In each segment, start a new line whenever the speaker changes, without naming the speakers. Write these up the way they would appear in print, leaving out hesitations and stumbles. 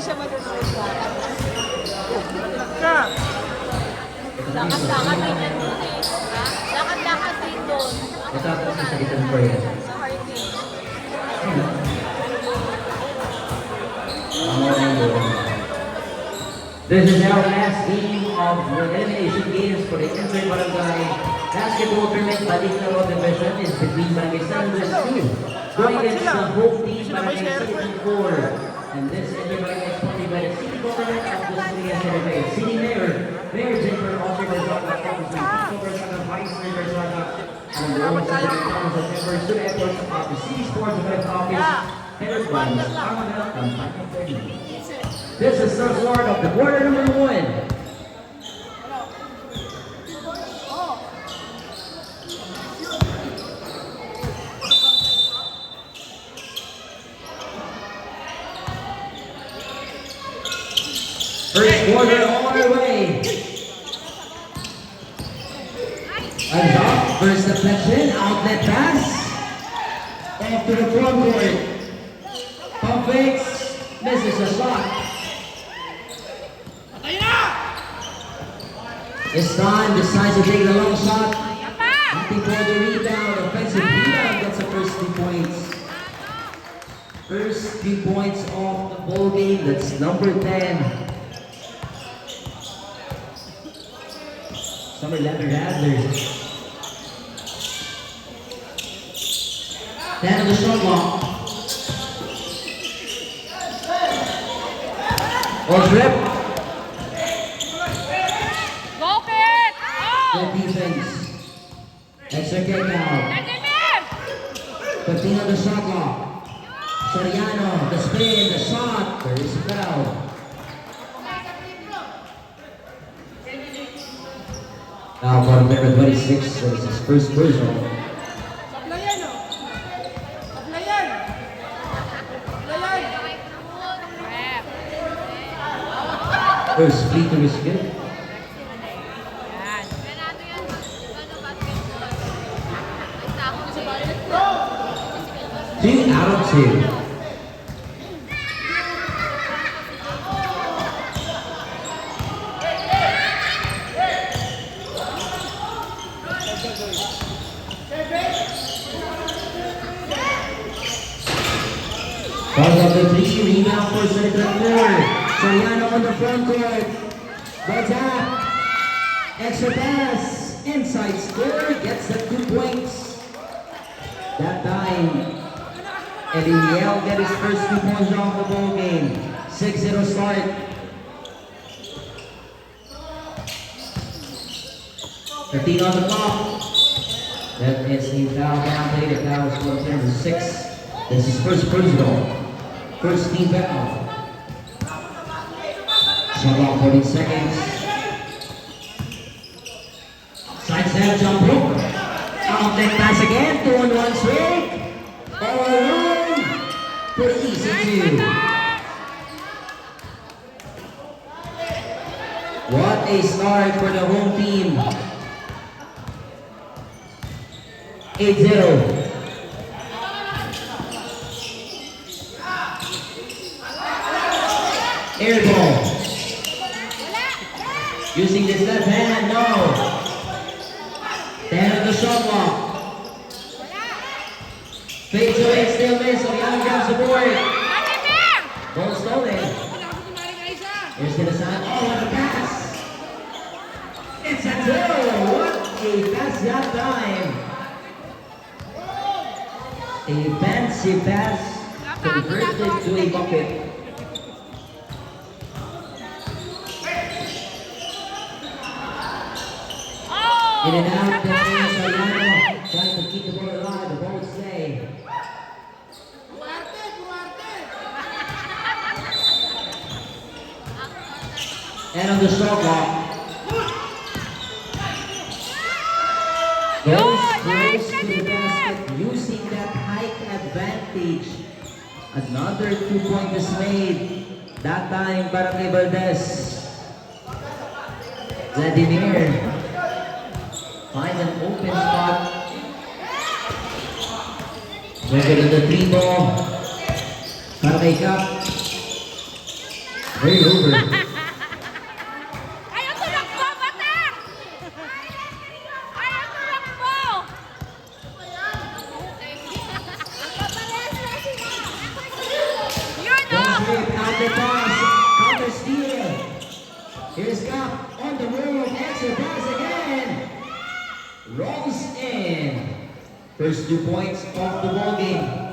siya matutulog sa akin.
Lakad-lakad din yan doon eh. Lakad-lakad din doon.
Matapos sa sagitan ko yan.
Sa harding.
This is our last game of the elimination games for the Inter Barangay Basketball Tournament Baliklaro Division is between Barangay San Andres 2 going against the home team Barangay City 4. And this Inter Barangay is sponsored by the City Government of the City of Santa Fe. City Mayor, Mayor Jennifer Oscar Berzona, Councilman Tito Berzona, Vice Mayor Berzona, and the Roman City Council members to the efforts of the City Sports Event Office, headed by Ms. Armada Campana Ferdinand. This is the award of the quarter number 1. First quarter on our way. And up, first deflection, outlet pass. Off to the front court. Pump fakes, misses a shot. Istan decides to take the long shot. Looking for the rebound, offensive rebound, gets the first 2 points. First 3 points of the ball game, that's number 10. Summer Leather Rattlers. 10 of the shot clock. Or trip.
Go, Kit!
Good defense. Extra kick out. 15 on the shot clock. Soriano, the spin, the shot. There is a foul. Now for number 26, this is his first personal. First free to is good. 2 out of 2. Falls off the 3, rebound for Central 4. Soriano on the front court. What's up? Extra pass. Inside score. Gets the 2 points. That time, Eddie Yale get his first 2 points off the ball game. 6-0 start. $13 on the clock. That is a foul down play. The foul is for number 6. This is first personal. First team foul. Shot clock 40 seconds. Side step jump hook. Outlet pass again. 2-on-1 swing. All alone. Pretty easy too. What a start for the home team. 8-0. Air ball. Using this left hand, no. 10 on the shot clock. Fades away, still miss. Oriana grabs the board. Ball stolen. Here's to the side. Oh, what a pass. It's a 2. What a pass that time. A fancy pass converted to a bucket. In and out, that's Soriano trying to keep the ball alive. The ball will stay. And on the shot clock. Goes close to the basket using that height advantage. Another 2-point is made. That time, Barangay Valdez. Vladimir. Find an open spot. Look at the 3 ball. Barangay Cup. Very over.
Ayaw tumakbo, bata! Ayaw tumakbo! Yun o!
Don't trip, counter pass, counter steal. Here's Cup on the move, extra pass again. Rolls in. First 2 points of the ball game.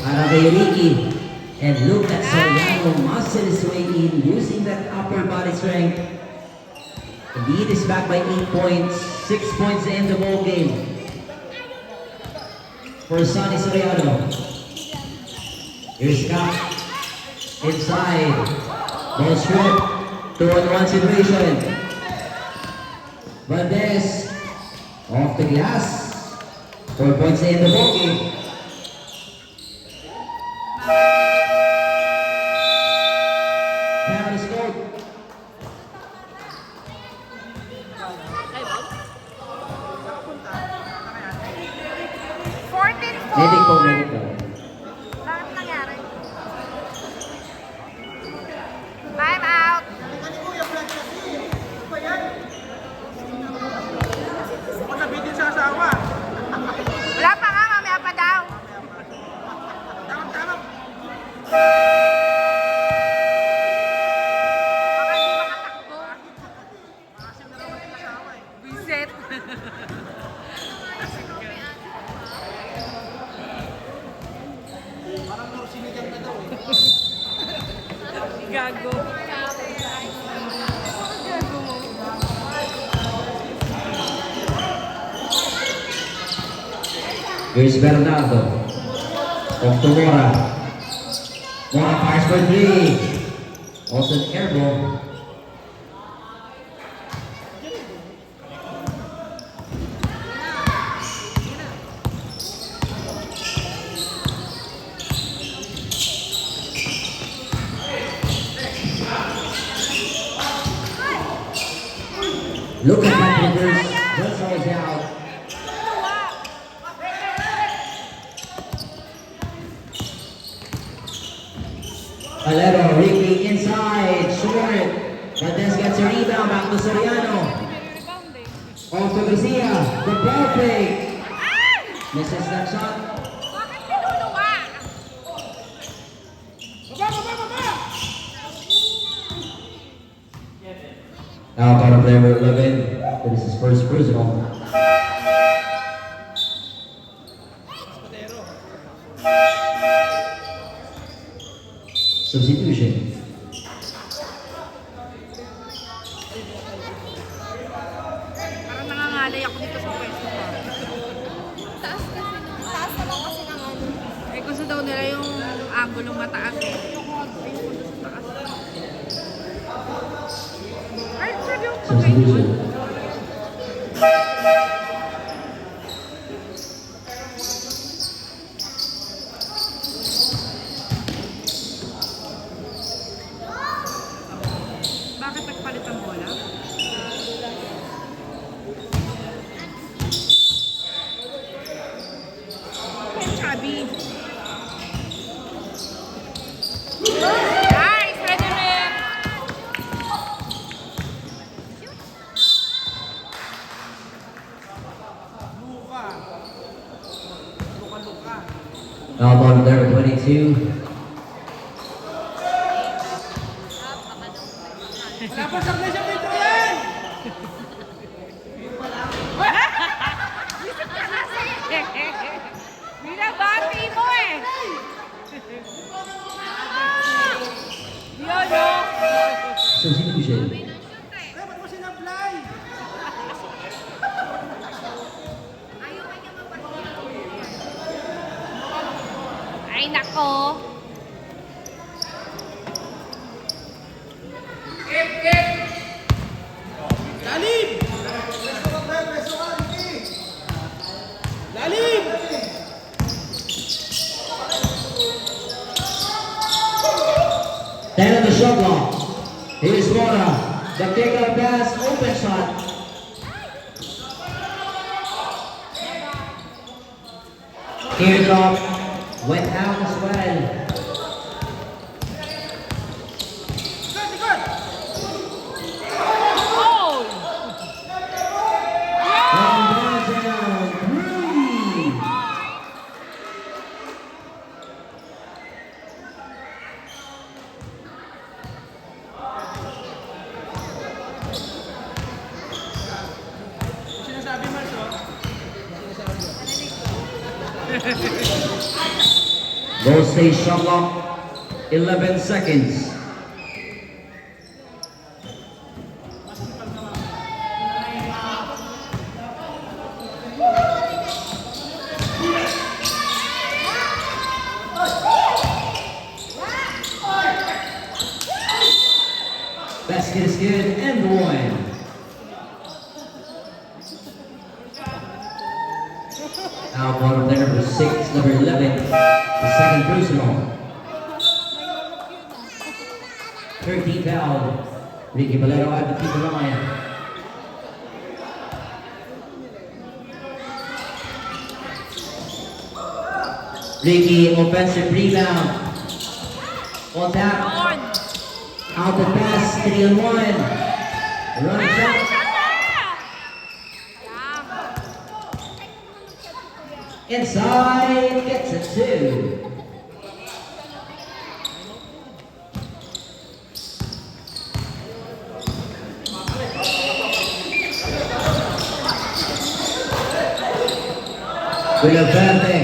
Para kay Ricky. And look at Soriano muscle his way in using that upper body strength. The lead is back by 8 points. 6 points to end the ball game. For Sonny Soriano. Here's Cap. Inside. Ball strip. 2-on-1 situation. Valdez. Off the glass. 4 points to end the ball game. Camera scope. Medic po, medic po.
Bakit nangyari? Time out!
Ako nabitin sa asawa.
Wala pa nga, mamaya pa daw.
Tama.
Baka hindi makatakbo.
Maasim na naman yung asawa eh.
Visit.
Parang no, sinigang na daw eh.
Gago. Gago mo.
Here's Bernardo. Off to Mora. Mora fires for 3. Also an air ball. Look at that reverse. That's always out. Alero, Ricky inside, short. Valdez gets a rebound, back to Soriano. Off to Garcia, the ball fake. Misses that shot.
Bakit pinuluwa?
Now out of player number 11. That is his first personal. Substitution.
Parang nangangalay ako dito sa pwesto ko.
Taas na lang kasi ng ano.
Eh, gusto daw nila yung anggulong mataas eh. Ay, sabi yung
Substitution.
Bakit nagpalit ang bola? Chubby. Nice, ready man.
Luka. Luka.
Now bottom there 22.
Wala pa sa place dito yan!
Binabati mo eh. Yolo.
Substitution.
Eh, ba't mo sinablay?
Ay nako.
Lalim! Preso ka, Ricky! Lalim!
Then on the shot block. Here's Mora. The kick-out pass, open shot. Teardrop went out as well. Goal stage shot clock, 11 seconds. Basket is good and one. Now bottom player number 6, number 11, the second personal. 13 foul. Ricky Valero at the free throw line. Ricky, offensive rebound. On tap.
On.
Out the pass, 3 on 1. Run shot. Inside, gets a 2. William Verde.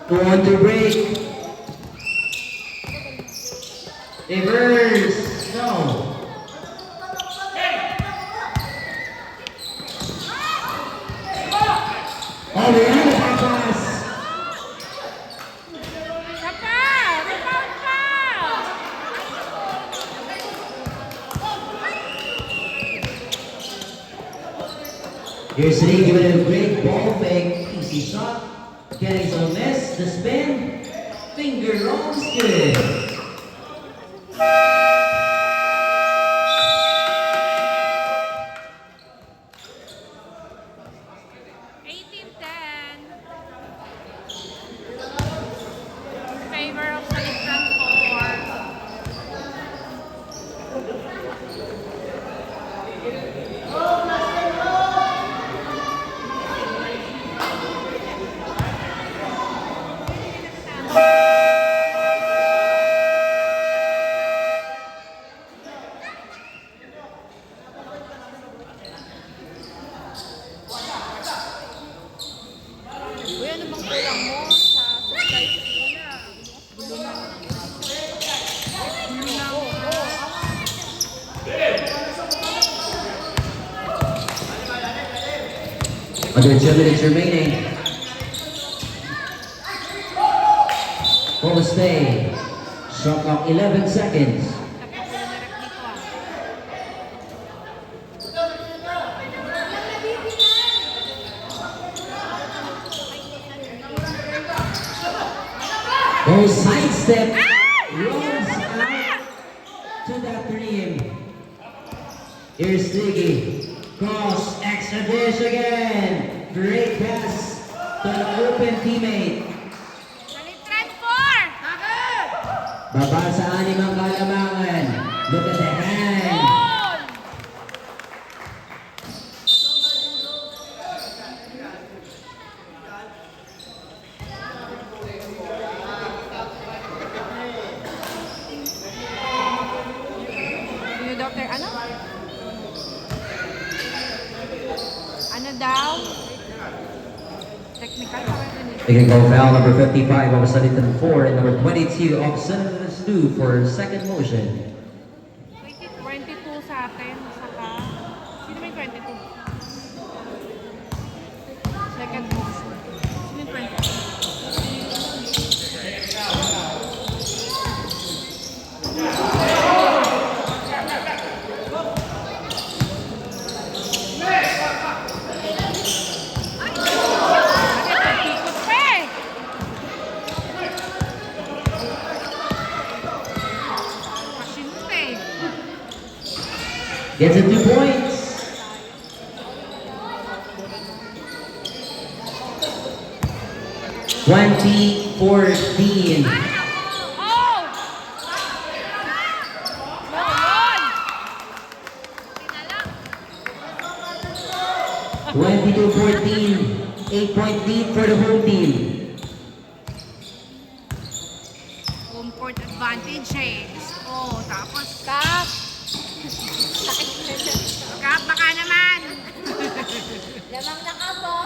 Go on to break. Reverse. No. Oh, the other pass.
Isa pa! Rebound pa!
Here's Lee giving it a great ball fake. Easy shot. Getting some miss. The spin. Finger rolls good.
18-10. Favor of Salitran 4. Uy, ano bang kulang mo sa supplies? Wala. Gulo na.
Under 2 minutes remaining. Full stay. Shot clock 11 seconds.
Tapos wala na rep dito ah.
Goes sidestep. Rolls out to that rim. Here's Siggy. Cross. Extra dish again. Great pass to an open teammate.
Salitran 4!
Baba sa animang kalamangan. Look at the hand.
Goal! Sino, Doctor? Ano? Ano daw? Technical pa rin yun.
Taking goal foul number 55 of Salitan 4 and number 22 of Senator Stu for second motion.
22 sa atin, saka... Sino may 22? Second motion. Sino yung 22? Bakit? Ikot pa eh! Pasyente eh.
Gets it 2 points. $20-14.
Oh! Yun!
22-14. 8-point lead for the home team.
Home court advantage eh. Oh, tapos... Kap! Kap, baka naman!
Lamang na ka po.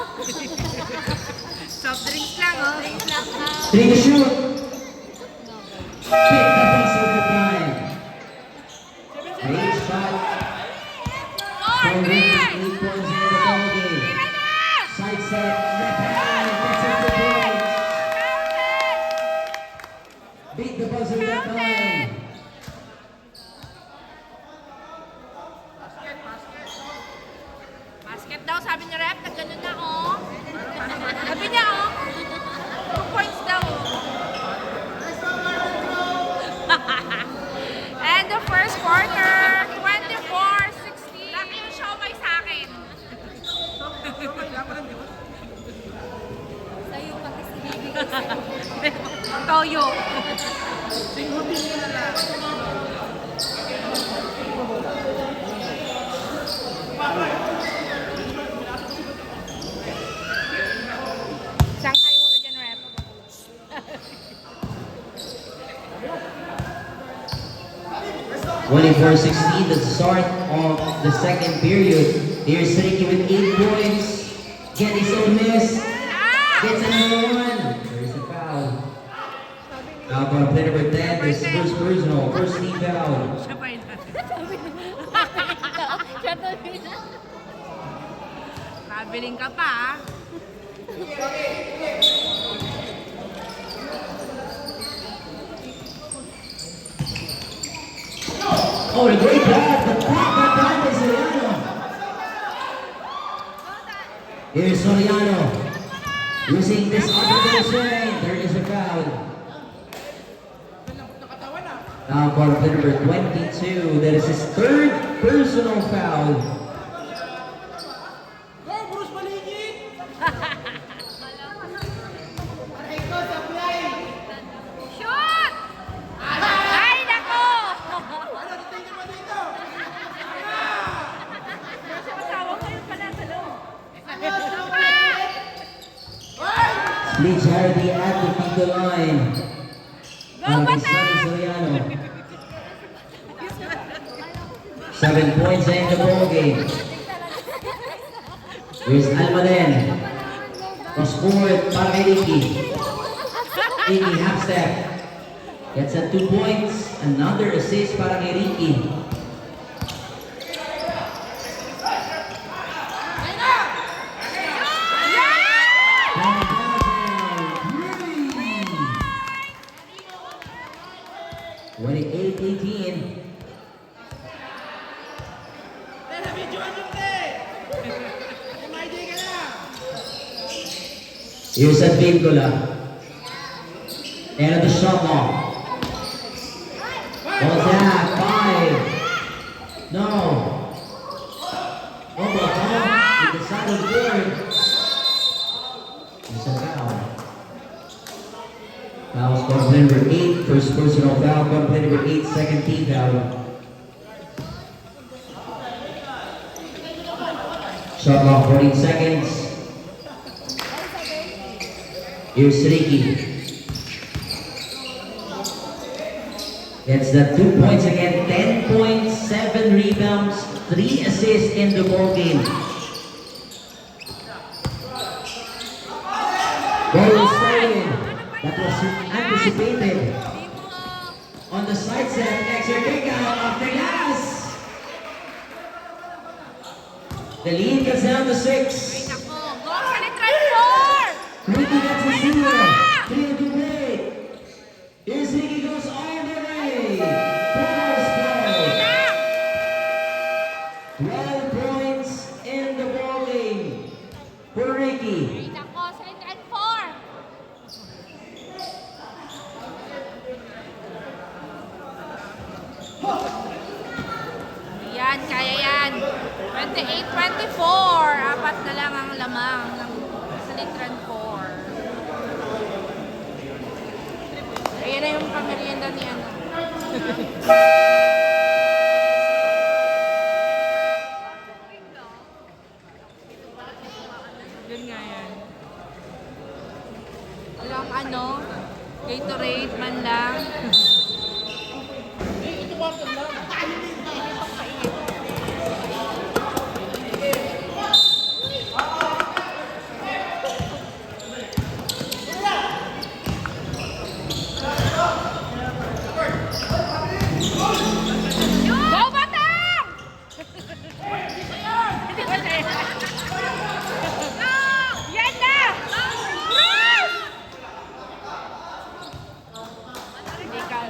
Soft drinks lang, oh.
Drinks lang ka.
3 to shoot. Hit the buzzer for time. Great shot. For Ricky, 8 points in the ball game. Side set, left hand, gets up the points. Beat the buzzer that time.
Basket daw, sabi ni Rep, nagganon na, oh. Sabi niya, oh. 2 points daw, oh. And the first quarter, 24-16. Laki yung siomay sa akin.
Sa'yo pati si Bibi kasi.
Toyo.
Singutin mo na lang.
Shanghai muna dyan, Rep.
Twenty-four 16, the start of the second period. Here's Ricky with 8 points. Get his own miss. Gets another one. There's a foul. Now for play number 10, this is first personal, first team foul.
Siya pa yun.
Siya tuloy na.
Kabiling ka pa, ah.
Oh, the great pass. The block that time by Soriano. Here's Soriano. Using this opposition. There is a foul. Now for play number 22, that is his third personal foul.
Go, Bruce Maligid!
Shoot! Ay, nako!
Ano, titingin mo dito?
Kasi asawa ko yun pala sa loob.
Split charity at the free throw line.
Go,
Para kay
Bata!
Sonny Soriano. 7 points in the ball game. Here's Almaden. Passport para kay Ricky. Ricky half step. Gets at 2 points. Another assist para kay Ricky.
Yeah!
28-18.
Tara, videoan mo, te! May ID ka na!
Here's at Vincola. And the shot clock. Bozak, 5. No. Oklahoma with the side of the board. It's a foul. Foul score number 8, first personal foul. Play number 8, second team foul. Shot clock 14 seconds. Here's Ricky. Gets the 2 points again, 10 points, 7 rebounds, 3 assists in the ball game. Ball is stolen. That was anticipated. On the side set, extra kick out of Telas. The lead gets down to 6.
Nako, go sa litran 4!
Ricky gets a zero. 3 to play. Here's Ricky goes all the way. Balls play. 12 points in the ball game for Ricky.
Nako, sa litran 4.
Yan, kaya yan. 28-24. Apat na lang ang lamang ng sa litran 4. Ayan na yung pamerienda ni ano. Yun nga yan. Walang ano, Gatorade man lang.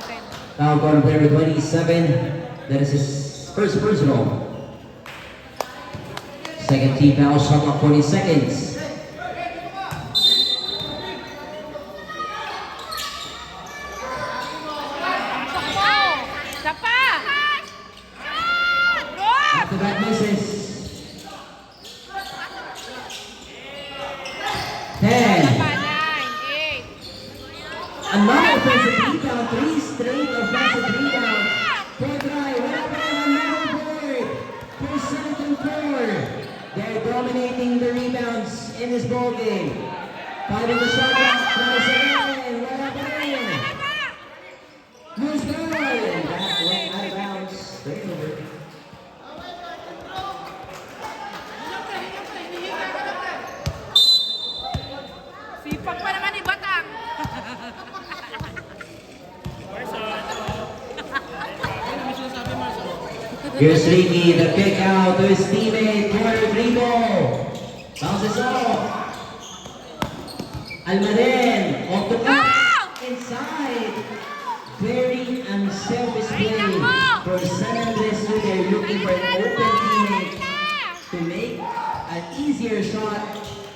natin.
Foul call on player number 27. That is his first personal. Second team foul, shot clock 40 seconds.
Isa pa!
After that misses. 10.
Isa pa, 9, 8.
Another offensive rebound. 3 straight offensive rebounds. For try. Wala pa rin another board. For 7-4. They're dominating the rebounds in this ball game. Fighting the shot clock. Nice again. Wala pa rin. Loose ball. That went out of bounds. Turnover.
Sipag pa naman ni Batang.
Here's Ricky, the kick out to his teammate, corner three ball. Bounces off. Almaden, off the top, inside. Very unselfish play for San Andres. They're looking for an open teammate to make an easier shot.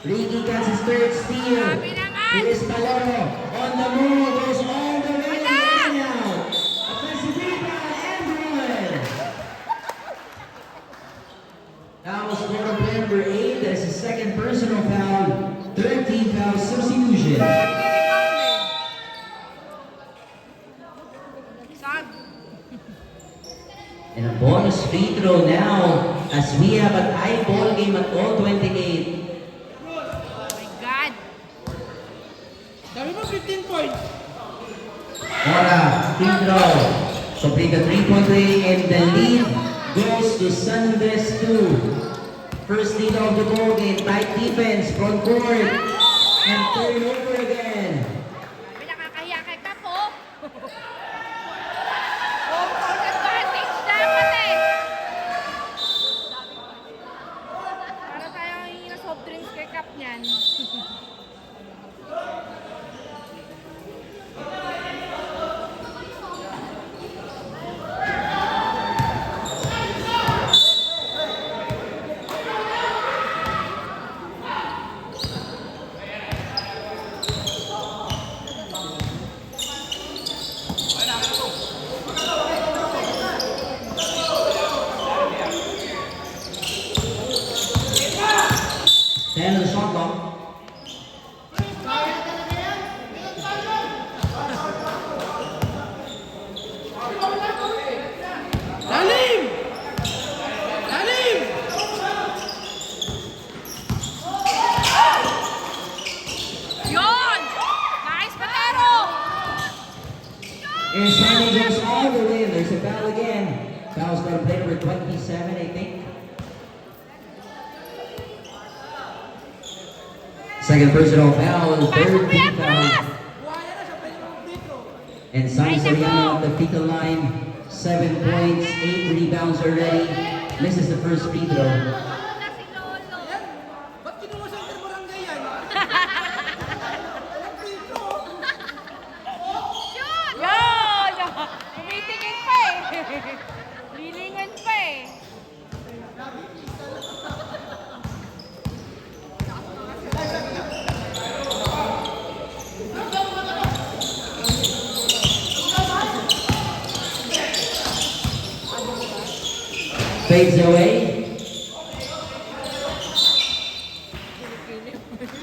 Ricky gets his third steal. Here's Paloro on the move, goes all the way out. Offensive rebound and one. That was for player number 8. That is his second personal foul. Third team foul substitution.
Sag.
And a bonus free throw now as we have an eyeball game at all 28.
Oh my God.
Sabi mo 15 points.
Mora, free throw. Complete the 3-point play and the lead goes to San Andres 2. First lead of the ball game, tight defense, front court, and turnover again.
Sabi nakakahiya kay Kapo. Home court advantage dapat eh. Para tayong hingi na soft drinks kay Kap niyan.
Ten on the shot clock.
Lalim! Lalim!
Yun! Nice, Patero!
And Sandy goes all the way. There's a foul again. Foul's going to play number 27, I think. Second personal foul, third team foul.
Buhaya na siya, pwede mo dito.
And San Soriano at the free throw line. 7 points, 8 rebounds already. Misses the first free throw.
Na si Lolo.
Yan. Ba't kinuha sa interbarangay yan? Walang dito.
Yun! Tumitingin pa eh. Lilingan pa eh.
Fades away.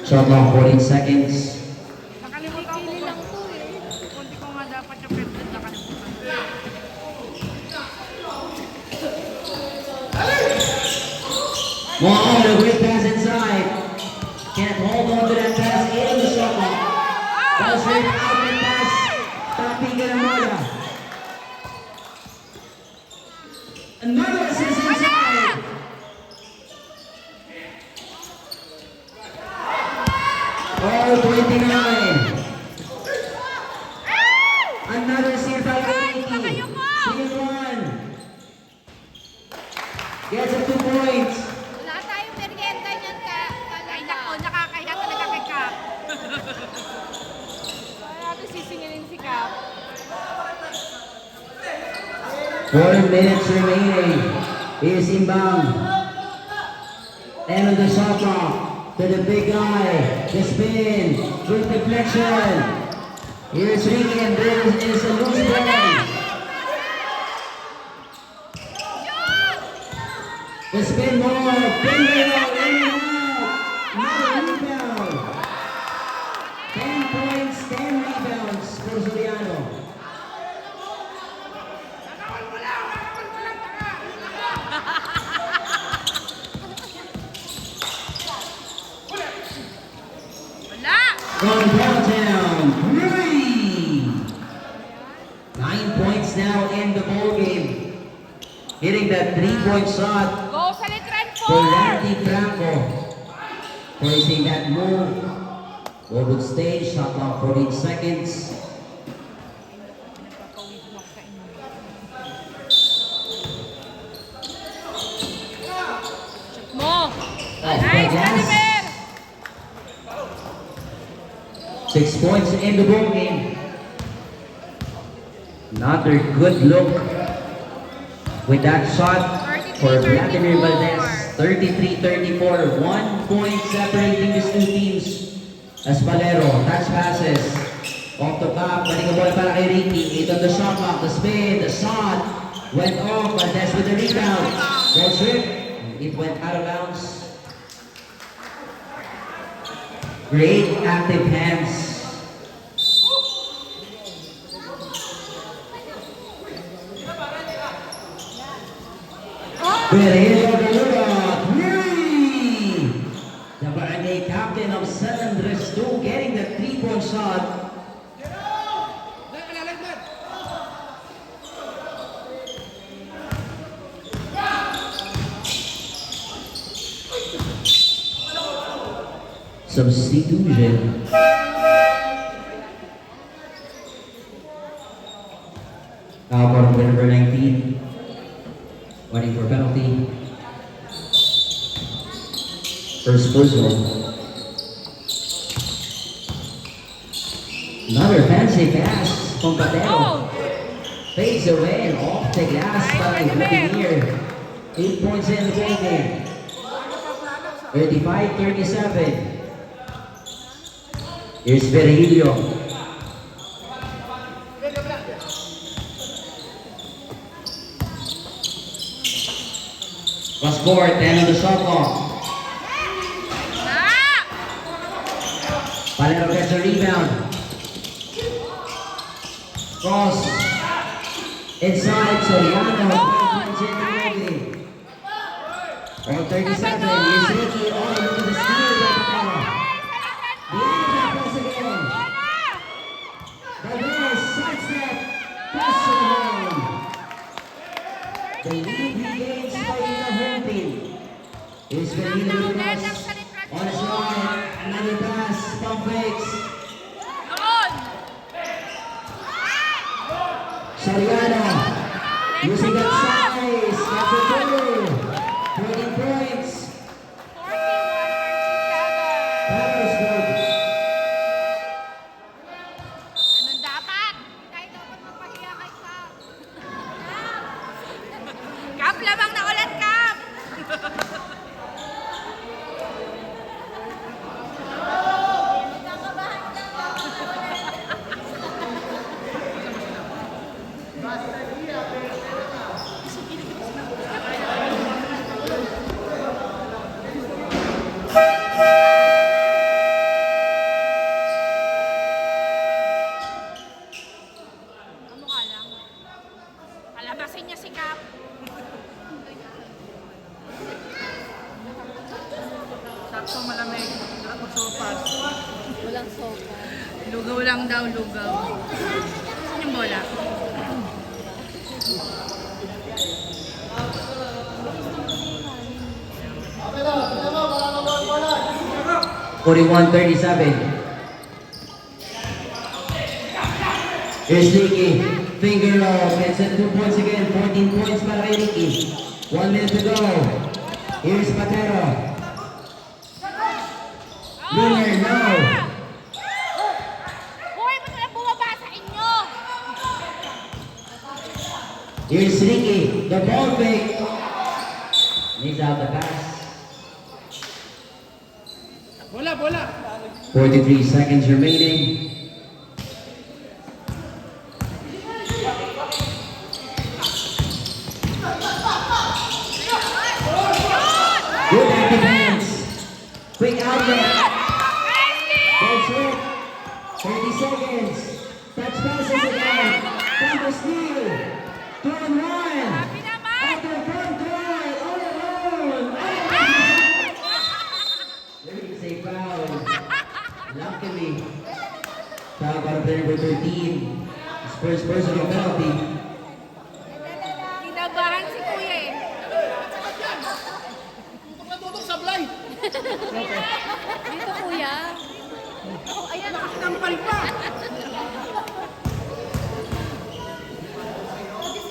Shot clock 14 seconds.
Nakalimutan ko lang to eh. Kunti ko nga dapat yung pet nakalimutan.
Mohamed, a great pass inside. Can't hold on to that pass in the shot clock. Pass right out the pass. Tapi Garamada. Another assist inside. All 29. Another steal by Ricky. Steal one. Gets up 2 points.
Wala tayong merienda niyan
Ay nako, nakakahiya talaga kay Cap. Wala natin sisingilin si Cap.
4 minutes remaining. Here's Imbang. And on the shot clock to the big guy. The spin. Good deflection. Here's Ricky and there is a loose ball. The spin ball. Finger out. In and out. Not a rebound. 10 points, 10 rebounds for Soriano.
Wala!
From downtown, 9 points now in the ball game. Hitting that 3-point shot
Go sa Litran
for
4!
Randy Franco. Placing that move. Forward stage, shot clock 14 seconds.
Mo!
Off the
Nice,
glass.
Oliver!
6 points in the ball game. Another good look with that shot for Vladimir Valdez. 33-34, 1 point separating these two teams. As Valero, touch passes. Off the top, balik ang bola para kay Ricky. 8 on the shot clock, the spin, the shot. Went off, Valdez with the rebound. Ball trip, it went out of bounds. Great active hands. Virgilio Galuda, the Barangay captain of San Andres 2 getting the 3-point shot. Substitution. Now for number 19. Waiting for penalty. First personal. Another fancy pass from Patero.
Oh!
Fades away and off the glass by Vladimir. 8 points in the ball game. 35-37. Here's Virgilio. Cross court, 10 on the shot clock.
Ah!
Valero gets a rebound. Cross. Inside, Soriano. On 37, here's Ricky all over the steal by Patero. Behind the press again. Valdez, sidestep, pressure home. The lead regains by the home team. Here's Virgilio with the pass. On his right, another pass, pump fakes.
Doon!
Soriano, using that size, that's a two. 14 points.
41-37.
That good.
Ganun dapat.
Tayo dapat magpahiya kay Cap.
Kap lamang na ulit, Kap! Kamukha lang. Palabasin niya si Kap.
Sakto malamig. Sarap magsopas.
Walang sopa.
Lugaw lang daw, lugaw. Saan yung bola?
41-37. Here's Ricky. Finger roll. Gets it 2 points again. 14 points para kay Ricky. 1 minute to go. Here's Patero. Miller, no.
Hoy, ba't walang bumaba sa inyo?
Here's Ricky, the ball fake. Needs out the pass.
Bola, bola.
43 seconds remaining. Good active hands. Quick outlet. Ball switch. 30 seconds. Touch passes again. Double steal. 2 and 1.
Sabi naman!
After control. All alone. There is a foul. Luckily. Foul para player number 13. His first personal penalty.
Kinabahan si Kuya eh.
Tutok sablay.
Dito kuya.
Oh, ayan, nakakampal pa.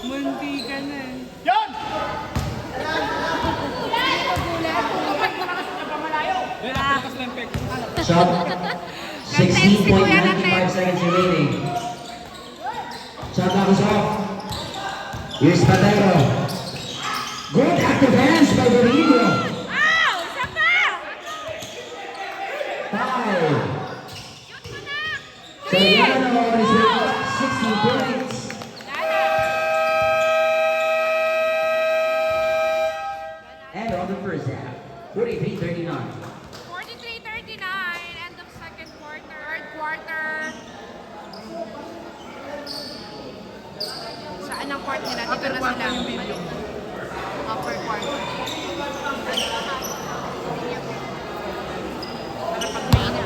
Munti ka na eh.
Yan!
Shot. 16.95 seconds remaining. Shot clock is off. Here's Patero. Good active hands by Rodrigo.
Ow! Isa pa!
5. Soriano on his way up, 16 points.
Lala!
And on the first half, 43-39.
43-39, end of second quarter, third quarter. Saan ang court nila? Dito na sila. Upper quarter. Para pag may na.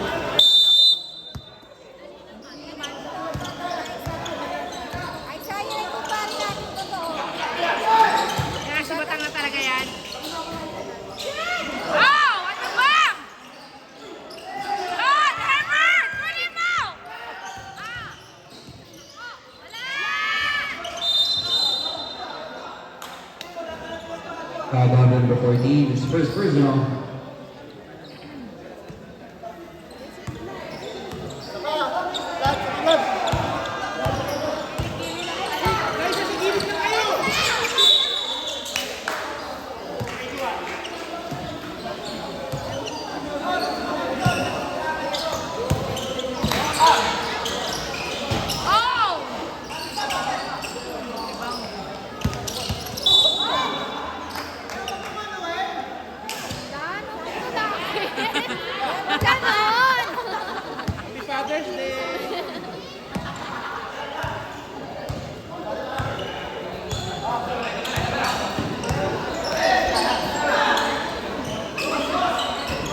Ay, sayang ito pa rin natin totoo.
Kaya subatan na talaga yan. Oh! Ano ba? Oh! Herbert! Kunin mo! Ah! Oh! Wala!
Foul on number 14, his first personal.
Oh!
Ganon!
Happy Father's Day.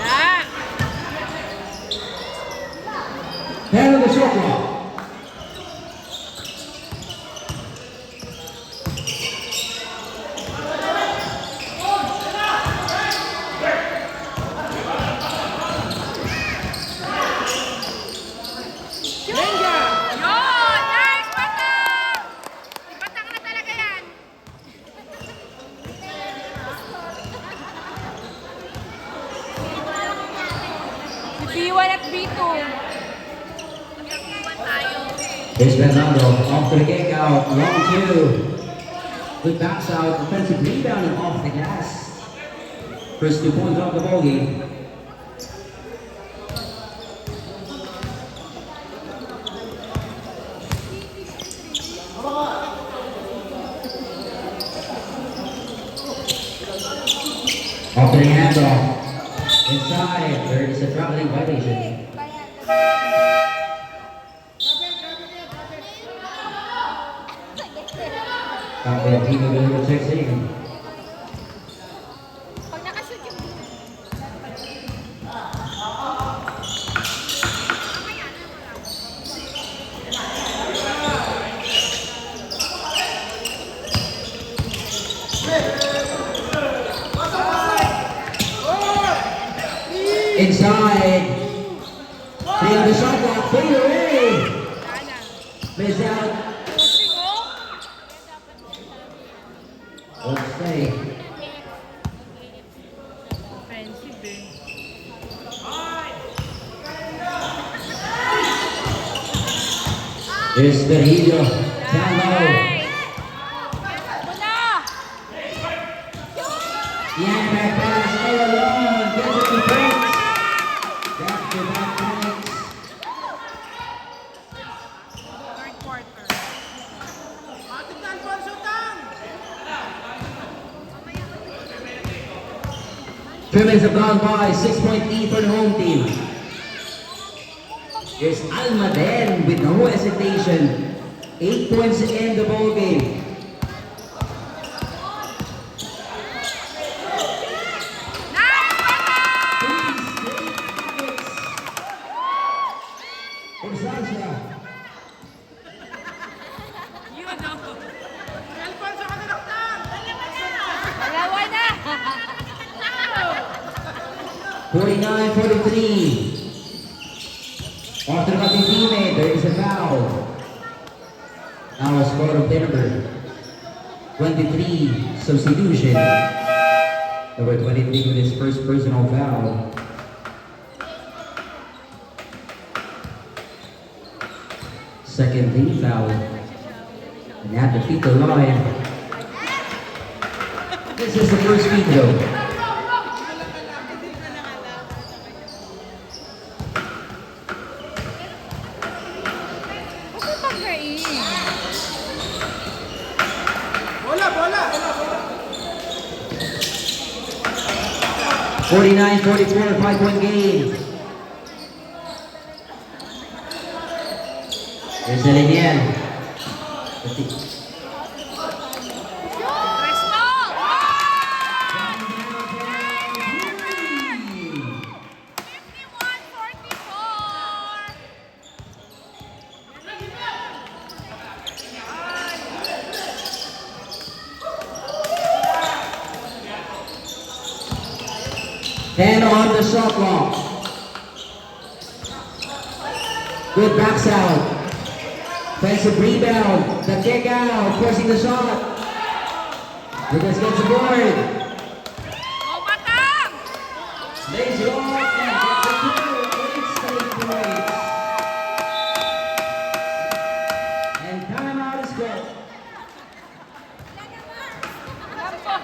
Ah!
Hand of the shot clock.
Benga!
Yun! Nice! Batang! Batang na talaga yan. Si B1 at B2. B1 tayo.
Here's Fernando off to the kick out, long two. Good backs out, offensive rebound and off the glass. First 2 points off the ball game. Off to the handoff. Inside, there is a traveling violation. Kapit team of number 16.
Pag nakashoot yung
Inside. Three on the shot clock, fade away.
Sana.
Miss out.
Pushing oh.
Let's stay.
Offensive eh.
Here's Berrillo. Down low.
Nice!
back pass all along. Gets it to points. Back-to-back points.
Third quarter.
Tingnan po ang sutang.
2 minutes have gone by. 6-point lead for the home team. Here's Almaden with no hesitation. 8 points to end the ball game.
Nice, Bata!
For Sasha.
Yun, no?
Alfonso ka na doktor.
Dalawa na!
49-43. After the cutting teammate, there is a foul. Now a score of number 23, substitution. Number 23 with his first personal foul. Second team foul. And at the free throw line. This is the first free throw.
Huwag mo pagkain.
Bola, bola.
49-44, 5-point game. There's the Linian.
Presto! 51-44.
Ten on the shot clock. Good backs out. Offensive rebound. The kick out. Forcing the shot. Lucas gets the board.
Go, Batang!
Lays it off and gets a two. 8 straight points. And timeout is called.
Lampo.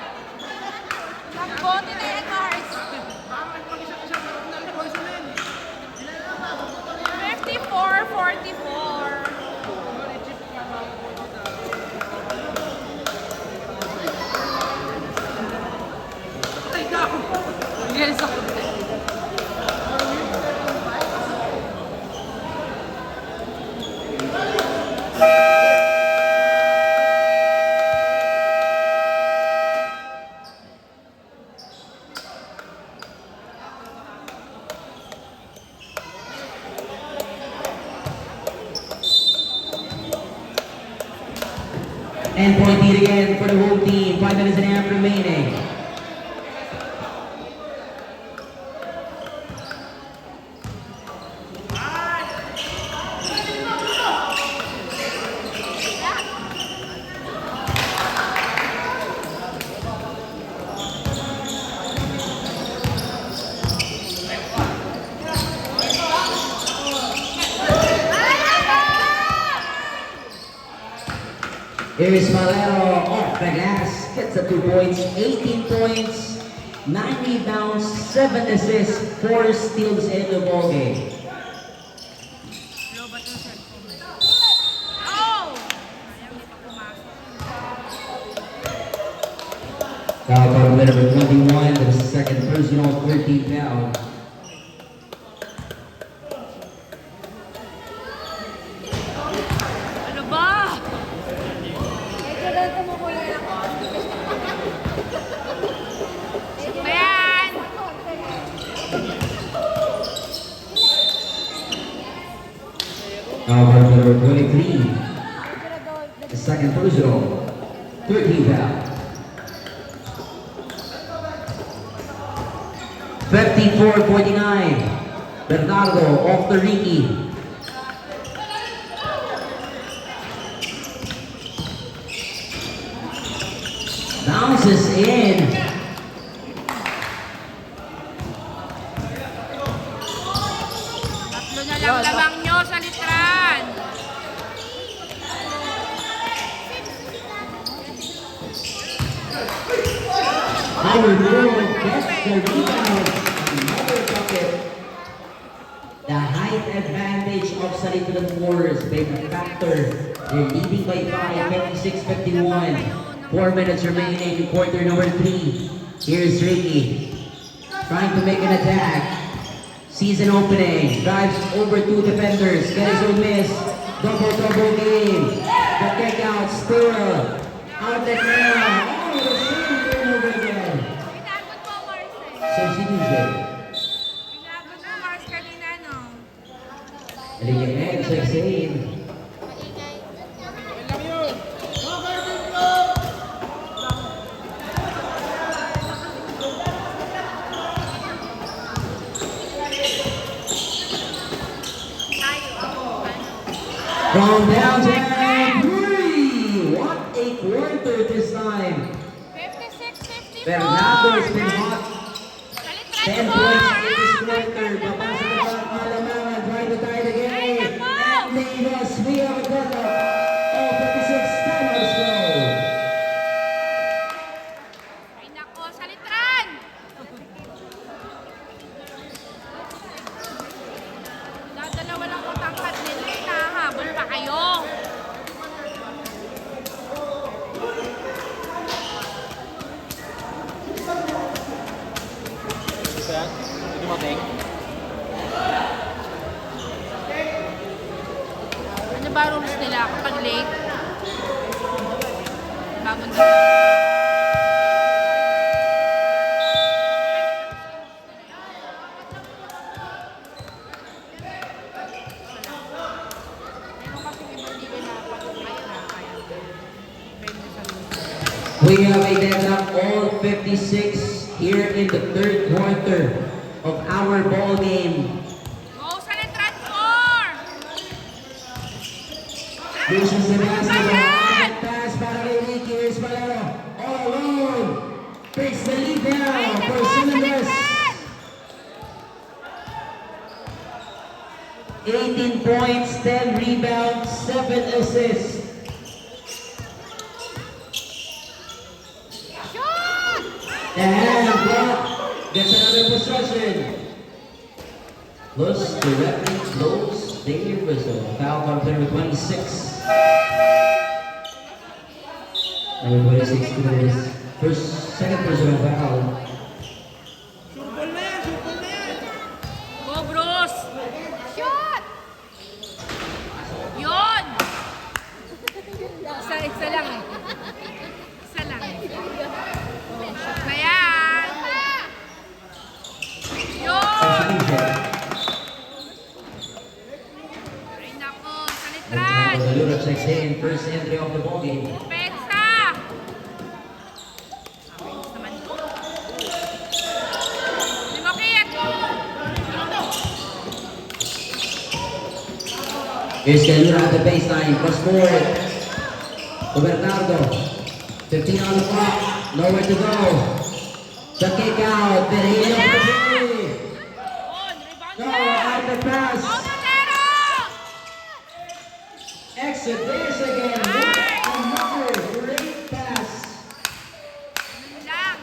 Lampo ni Edwards.
Bakit mag-isa-isa sa loob ng Consulin?
54-44.
Ay, dako.
Yes, ako.
And point lead again for the home team. 5 minutes and a half remaining. Here is Malero off the glass, gets the 2 points, 18 points, 9 rebounds, 7 assists, 4 steals in the ball game.
Oh! Ayaw, hindi pa pumasok.
Foul call number 21, the second personal 13 foul.
Ano ba?
Medyo daw tumukulo lang.
Ayan!
Foul call number 23, the second personal 13 foul. 54-49, Bernardo off the Ricky. Bounces in.
Tatlo na lang lamang nyo sa litran.
Our girl gets the rebound. Another bucket. The height advantage of Salitran Wars, big factor. They're leading by 5, 56-51. 4 minutes remaining in quarter number 3. Here's Ricky, trying to make an attack. Season opening, drives over 2 defenders, gets a miss. Double game. The kick out, still. Outlet now. Oh, the second turnover again.
Pinagot mo, Marcel.
Substitution.
Pinagot mo, Mars, kanina, no?
Aligyan sa 16.
Lang yun.
From downtown, 3. What a quarter this time.
56-54.
Bernardo has been hot.
Salitran
10
4.
points in this
Ah,
quarter. Papasa na ba ang Malamangan trying to tie the game. And Davis, we have a total of 56 timers go.
Ay, nako, Salitran. Dadalawa lang ko tangkat nila. Hinahabol pa kayo.
Isa yan? Hindi mo ting?
Ano ba rules nila kapag late? Bago na. Meron kasi ibang hindi pinapag-kaya na kaya. Depende sa rules.
We have a deadlock all 56 here in the third quarter of our ball game.
Go, Salitran 4!
Lucian Sebastian,
Ayan!
pass para kay Ricky. Here's Valero, all alone. Takes the lead
Ay,
now
nako,
for Cinemas.
Salitran!
18 points, 10 rebounds, 7 assists.
Shoot!
And block gets another possession. Plus directly close Dave Rizzo. Foul on player 26. Number 26 to his second personal foul.
Surbol na yan, surbol na yan.
Go, Bruce! Shoot! Yun! Isa lang eh. Isa lang. Oh, shoot na yan! Yun!
Substitution.
Ay nako,
And
Salitran!
the Lura checks in. First entry of the ball game.
Pensa! Ayos naman to. Limakit!
Here's Kalura at the baseline. Cross forward. To Bernardo. 15 on the clock. Nowhere to go. The kick out. Virgilio for three.
On, rebound
No,
na!
out the pass.
Out na Nero!
Exit. There's again. Another great pass.
Ganun lang.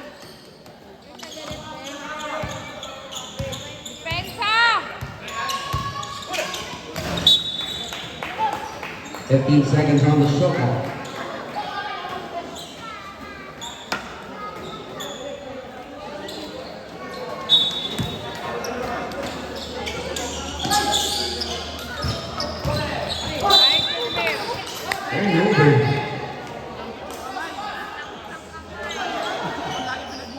Pensa!
15 seconds on the shot clock.
Ay, Kumir.
Turnover.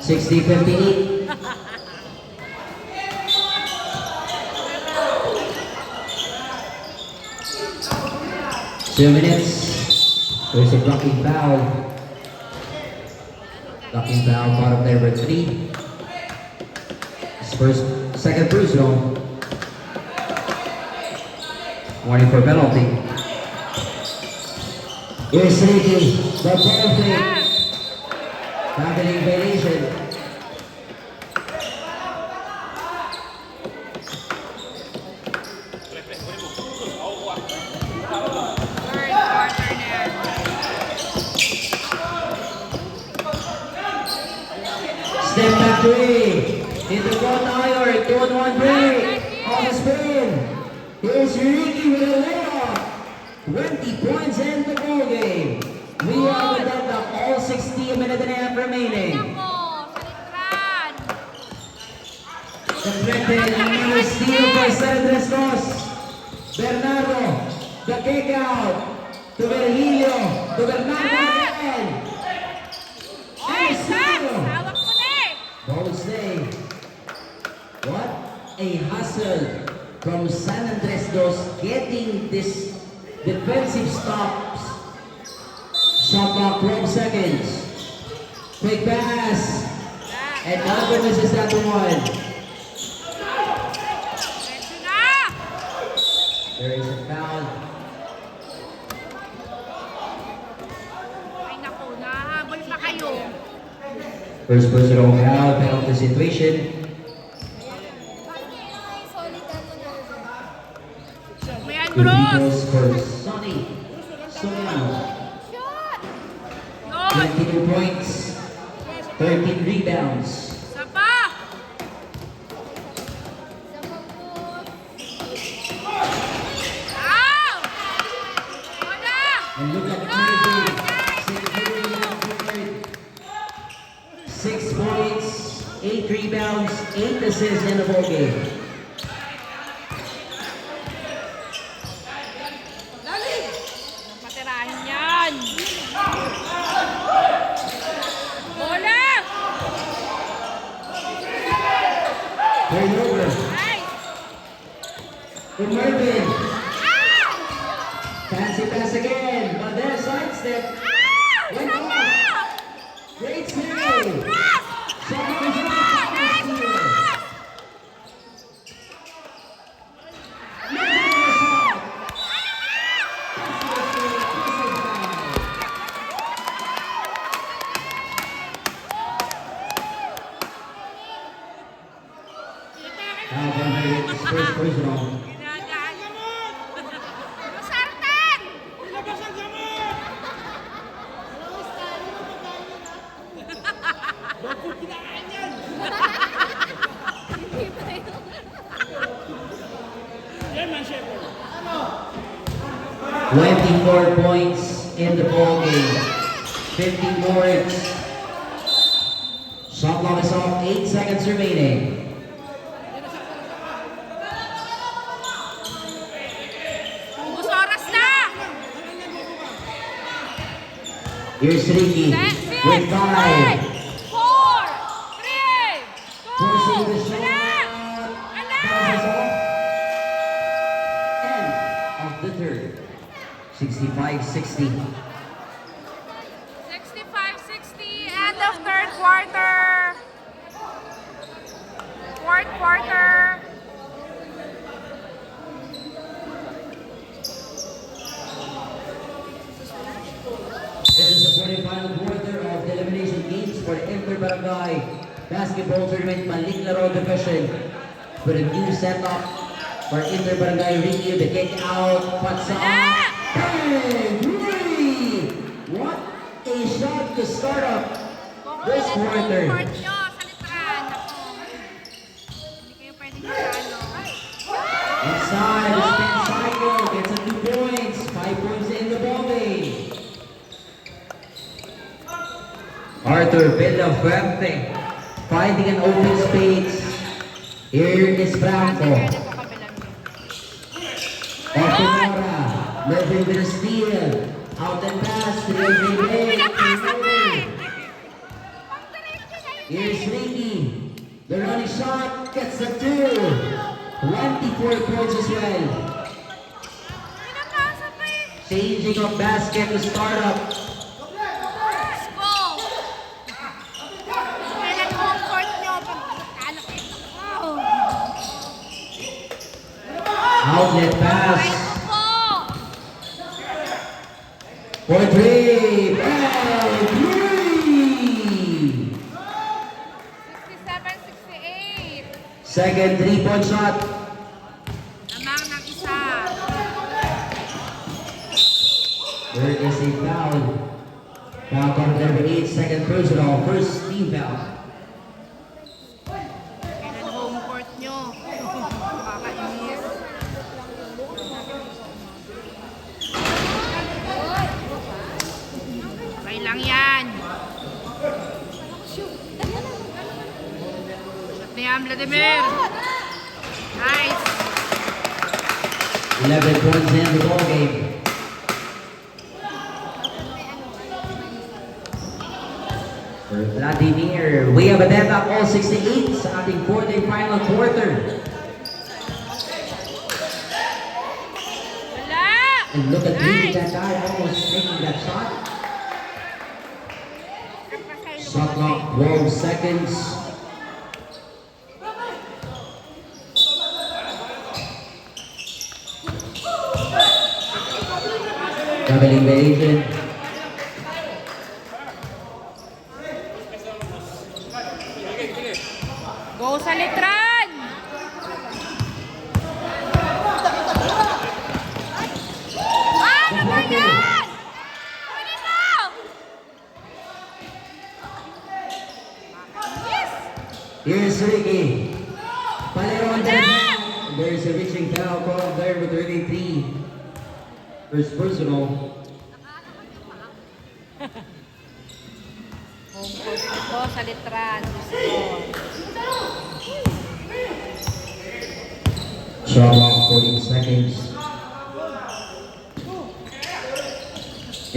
60-58. Two minutes. There's a blocking foul. Blocking foul, bottom number 3. His second personal. Warning for penalty. Here's Ricky, the ball fake. Happening violation.
Third quarter na.
three. Into front iron. 2-on-1 break. On the spin. Here's Ricky with a layup. 20 points in the ball game. We are within the all 60 minute and a half remaining.
Ako, sa litran.
Deflected, another steal by San Andres Dos. Bernardo, the kick out. To Virgilio, to Bernardo again.
Oy,
And a
Sax!
steal.
Hawak mo na eh.
Ball stay. What a hustle from San Andres Dos getting this defensive stops. Shot clock 12 seconds. Quick pass. And Marco misses that one.
Diretso na.
There is a foul.
Ay naku, nahabol pa kayo.
First personal foul, penalty situation.
Solid ano na.
May
Good
Andros.
for Sonny Soriano.
Shot!
Yun.
22 points, 13 rebounds.
Isa pa.
Sa pagput.
Ow! Wala.
And look at Murphy. 6 points, 8 rebounds, 8 assists in the ball game.
Patirahin yan. Bola.
Turnover.
Ay.
To Mervin.
Ow!
Fancy pass again. But there's sidestep.
Ow!
Went
Isa
off.
pa.
Great
Ow!
save.
Cross!
Shot is
Nice
off.
cross!
First personal.
Ginagaan. Masartan!
Ilabas ang gamot! Bakit kinakain yan? Yan man, Shepherd.
24 points in the ball game. 15 boards. Shot clock is off. 8 seconds remaining.
Ubus oras na!
Here's Ricky with 5.
4, 3, 2,
Forcing the shot.
Ala!
Bounces off. End of the third. 65-60.
65-60, end of third quarter. Fourth quarter.
This is the 45th quarter of the elimination games for the Inter-Barangay Basketball Tournament Maliklaro Division. With a new setup for Inter-Barangay Ricky, the kick out, puts up. Bang! Three! What a shot to start up this
Kung
quarter.
court nyo sa litran. Ako. Hindi kayo pwedeng isalo.
Inside, the spin cycle gets a 2 points. 5 points in the ball game. Arthur Villafuerte finding an open space. Here is Franco.
Pwede po kabilang yun.
Otomora. Mervin with a steal. Out and pass. 3-3 break.
Pinapasa mo eh! Pang-diretso na yun
Here's
eh!
Ricky. The running shot gets the 2. 24 points as well.
Pinapasa pa eh!
Changing of basket to start up.
Let's go! Kailan home court nyo pag anak ito ko?
Outlet pass.
Ay ko po!
For 3. And 3.
67-68.
Second 3-point shot.
Lamang ng isa.
There is a foul. Foul card number 8, second personal, first team foul.
lang yan. Shoot na yan, Vladimir. Nice.
11 points in the ball game. For Vladimir, we have a deadlock all 68 sa ating fourth and final quarter.
Wala.
And look at Lee,
Nice.
that guy almost making that shot. Shot clock 12 seconds. Double invasion.
Go sa litran. Ano ba yan? Pwede mo! Yes!
Here's Ricky. Palero on the ground. There's a reaching foul called there with 33. First personal.
Home court ito sa litran.
Shot clock 14 seconds.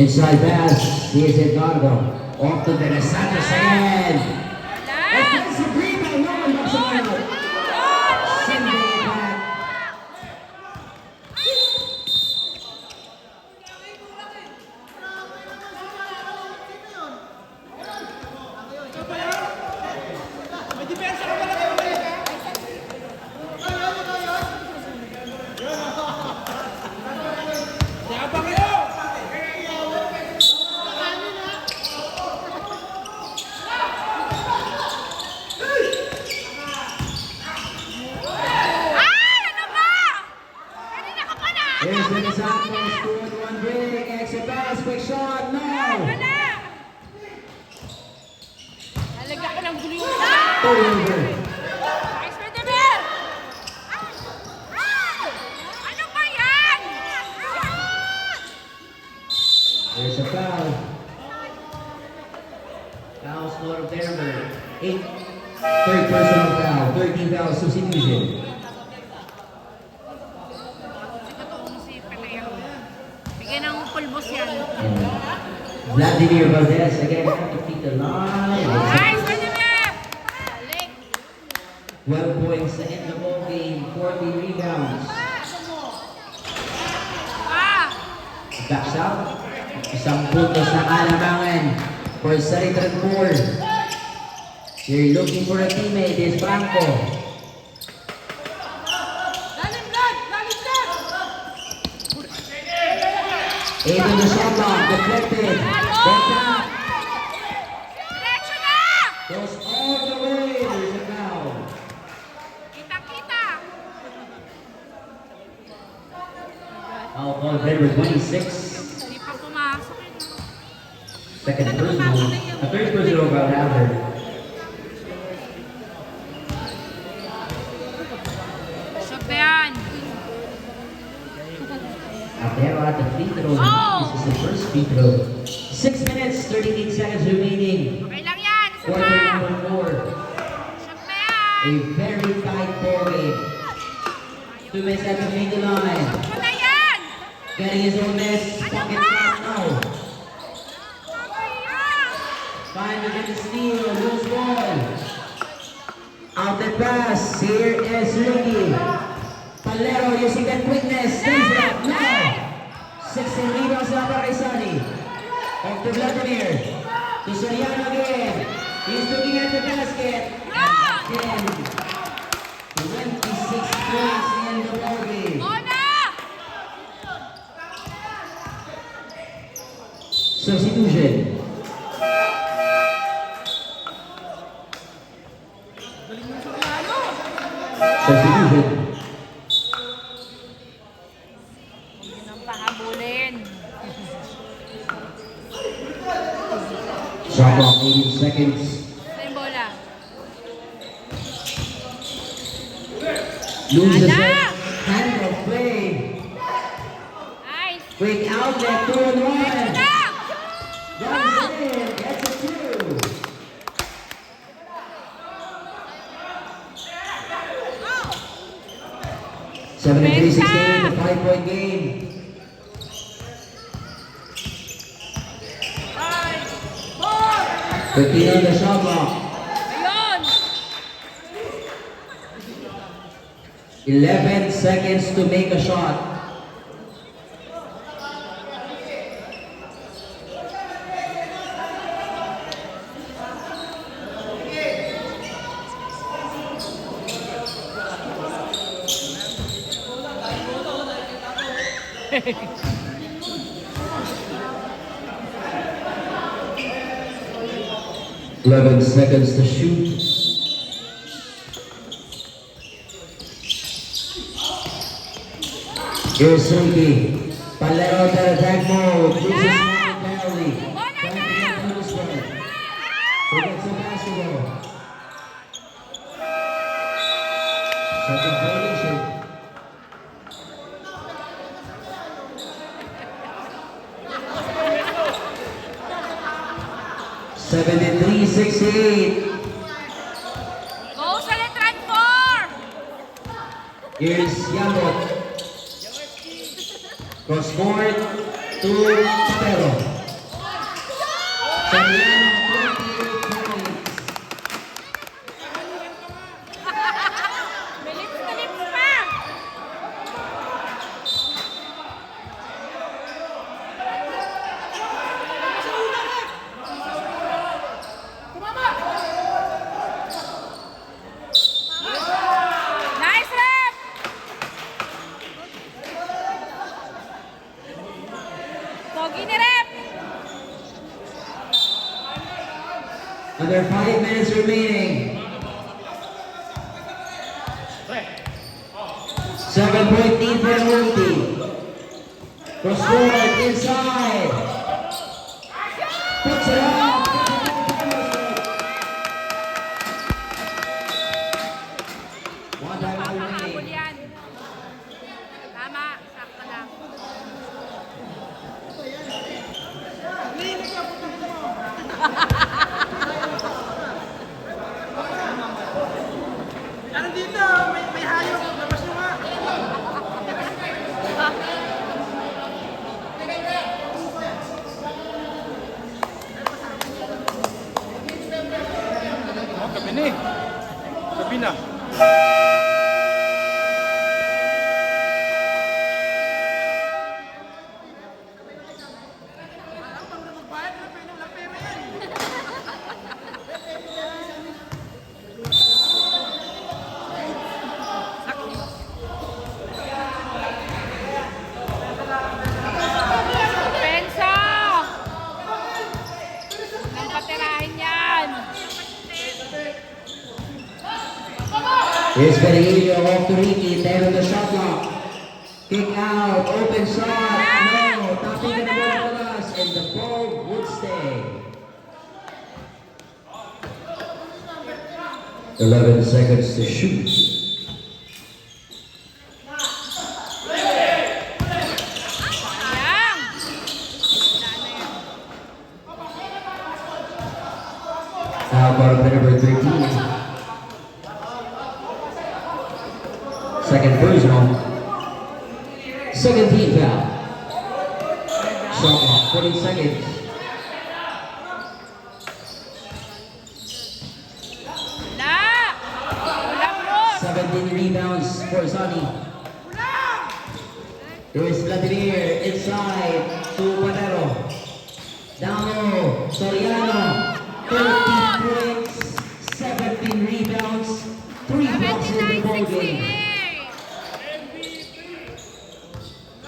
Inside pass. Here's Edgardo. Off to the Santos again.
Wala!
Offensive rebound. No one knocks it out. Sending it back.
May depensa ka pala kayo. Yabang kayo!
Ano ba? Kanina ka pa na!
Here's the Santos. 2-1 break. Exit pass. Quick shot. No.
Wala! Nalagyan ka ng gulo yung
Turnover.
Nice, Vladimir! Ano ba yan?
There's a foul. Foul score of Denver. 8. Third personal foul. 13 foul substitution.
Si totoong si Pelayo. Bigyan ng pulbos yan.
And Vladimir Valdez again at the feet the line.
Nice, Vladimir! Balik.
12 points to end the ball game. 40 rebounds.
Ah!
Backs out. Isang puntos na kalamangan for Salitran 4. You're looking for a teammate. Is Franco.
Lalim lang! Lalim lang!
8 on the shot clock. Deflected. Back out.
Diretso na!
Goes all the way. There's a foul.
Kita-kita!
Foul call Denver 26.
Hindi pa pumasok yun.
Second personal. A third personal foul rather.
Shot na yan.
Atero at the free throw.
Oh!
This is the first free throw. 6 minutes, 38 seconds remaining.
Okay lang yan. Isa
Quarter
pa.
number 4.
Shot na yan.
A very tight ball game. 2 minutes at the free throw line.
Ano na yan?
Getting his own miss. Pocket shot now.
Okay yan.
Find to get the steal. Loose ball. Out the pass. Here is Ricky. Palero using that quickness. Stays it up. No. 16 rebounds na para kay Sonny. Off to Vladimir. To Soriano again. He's looking at the basket. And again. 26 points in the ball game.
Mona!
Substitution. Substitution.
Yun ang pahabulin.
Shot clock 18 seconds.
Ito yung bola.
Loses
Ala!
it. Hand of play.
Nice.
Quick outlet, 2 and 1.
Diretso na!
That's it. 73-68, a 5-point game.
Four.
15 on the shot clock.
Ayun.
11 seconds to make a shot. Eleven seconds to shoot. Here's Suki. Palero to attack mode. This is momentarily. Trying to get through this one. Who gets the basketball? Second violation. Seventy-three, 68.
Go sa Letran 4.
Here's Yamot. Cross court to Patero. Sariano, 28 points.
Bilis na lips pa. Nice rep. Pogi ni rep.
Under 5 minutes remaining. 7-point lead for the home team. Cross court inside. Puts it up. One time
Papahabol
remaining.
yan. Tama, sakto lang.
Ano dito? May hayop. Labas nyo nga.
Oh, gabi na eh. Gabi na.
Magbayad na pwede walang pera yan.
Pensa! Nang patirahin yan.
Here's Benigilio off to Ricky. 10 on the shot clock. Kick out. Open shot. No. Tapping in the Bolas. And the ball would stay. 11 seconds to shoot.
Sayang. Wala na yan.
Foul ball by number 13. Second personal. Second team foul. Shot clock. 40 seconds.
Wala. Walang cross.
17 rebounds for Sonny. Here's Vladimir inside to Panero. Down low, Soriano. 30 points, 17 rebounds, 3 blocks in the ball game.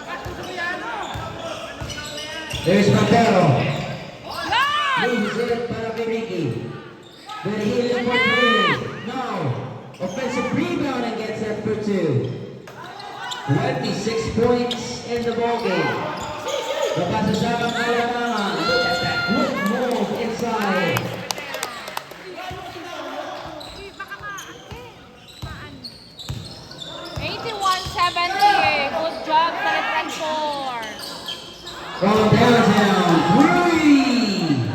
79-68.
There's Pantero.
Good!
Loses it para kay Ricky. Virgilio for 3. No. Offensive rebound and gets that for 2. 26 points in the ball game. Napasasabang kalamangan. Look at that quick move inside.
Uy, baka maan. 81-70. Good job sa Letran 4.
From downtown, 3.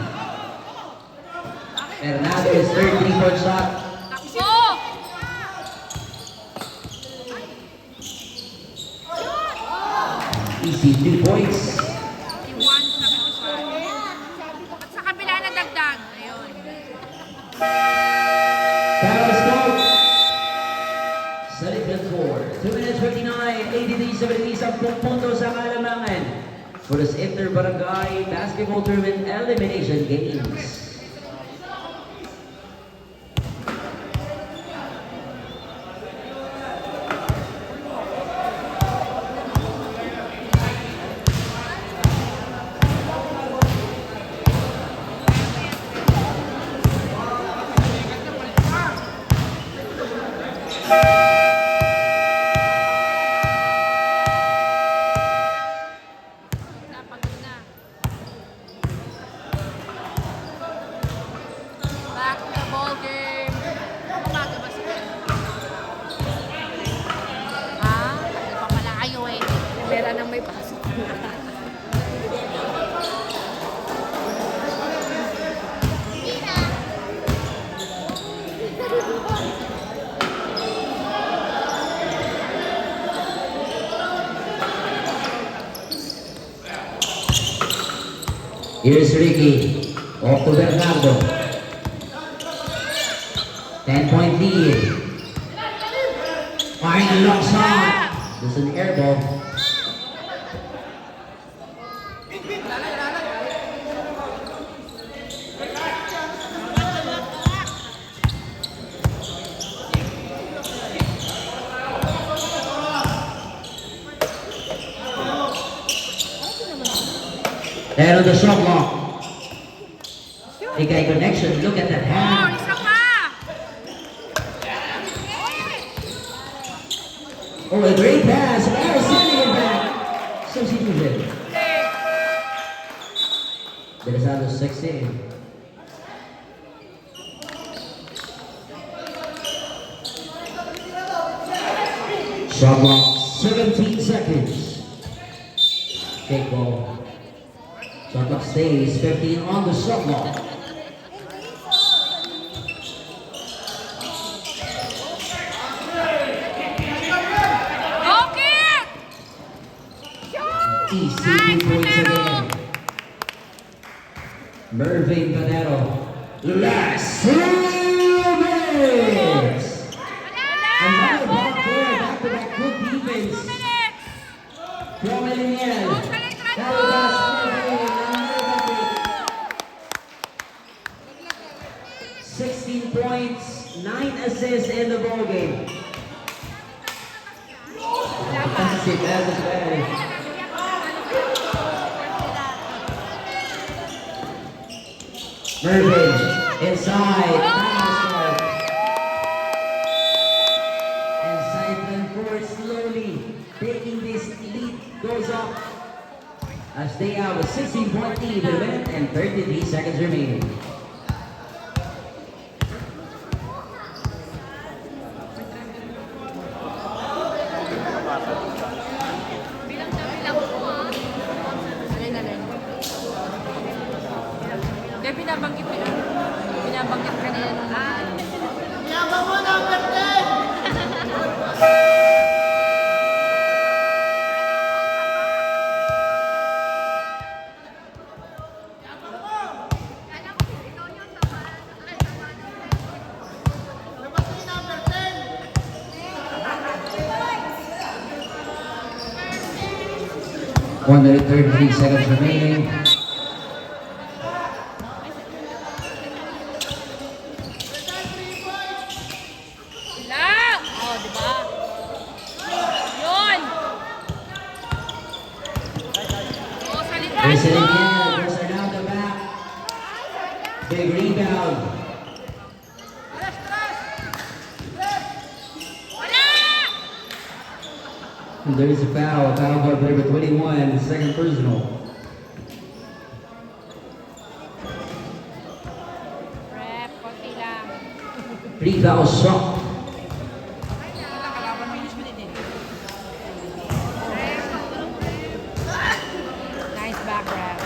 Hernandez, third 3-point shot.
Takbo!
83-70, 10 puntos ang alamangan for this Inter-Barangay Basketball Tournament Elimination Games.
Napagod na. Back to the ball game. Umaga ba sila? Tagal pa pala kayo eh. Pera nang may pasok.
Here's Ricky. Off to Bernardo. 10-point lead. Firing a long shot. This is an air ball. And on the shot clock. Big eye connection. Look at that hand.
Isa pa!
Oh, a great pass. Larry sending it back. Substitution. Belisado 16. Shot clock 17 seconds. Take ball. Shot clock stays 15 on the shot clock.
Okay!
East
Nice,
2 points
Panero.
again. Mervin Panero. Last 2 minutes. Another block there. Back-to-back good defense.
2 minutes!
From Eleniel.
Balik-balik mo!
Calvas Mervin. Another bucket. 16 points, 9 assists in the ball game. That's it, that's it. Mervin inside. And Siphon Ford slowly taking this lead goes up as they have a 16-point lead with a minute and 33 seconds remaining.
Hindi, binabanggit ko yun. Binabanggit ka nila nung
Yabang mo, number 10! Labas mo yung number
133 seconds remaining.
lang! Oh, di ba? Yun! Oh, salitan
There's it
mo!
again. There's around the back. Big rebound.
Wala!
And there's a foul. Foul by number 21. Second personal.
Rep, konti lang.
Free foul shot.
Nice back rep.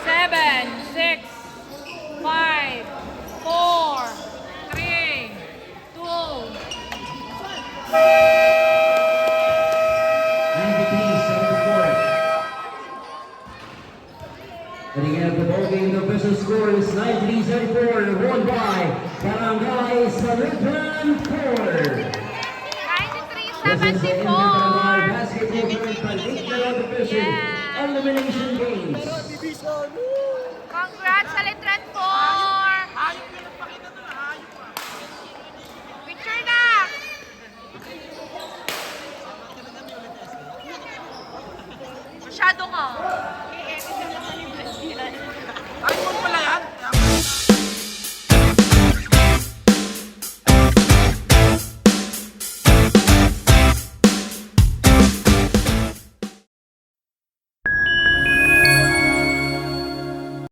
7, 6, 5, 4, 3, 2,
93-74. And again, the ball game, the official score is 93-74, won by Barangay Salitran 4.
93,
This is the
74.
Barangay Basketball Tournament Balik Division
Yeah.
Elimination Games.
Congrats sa Litran 4. Picture na. Masyado nga.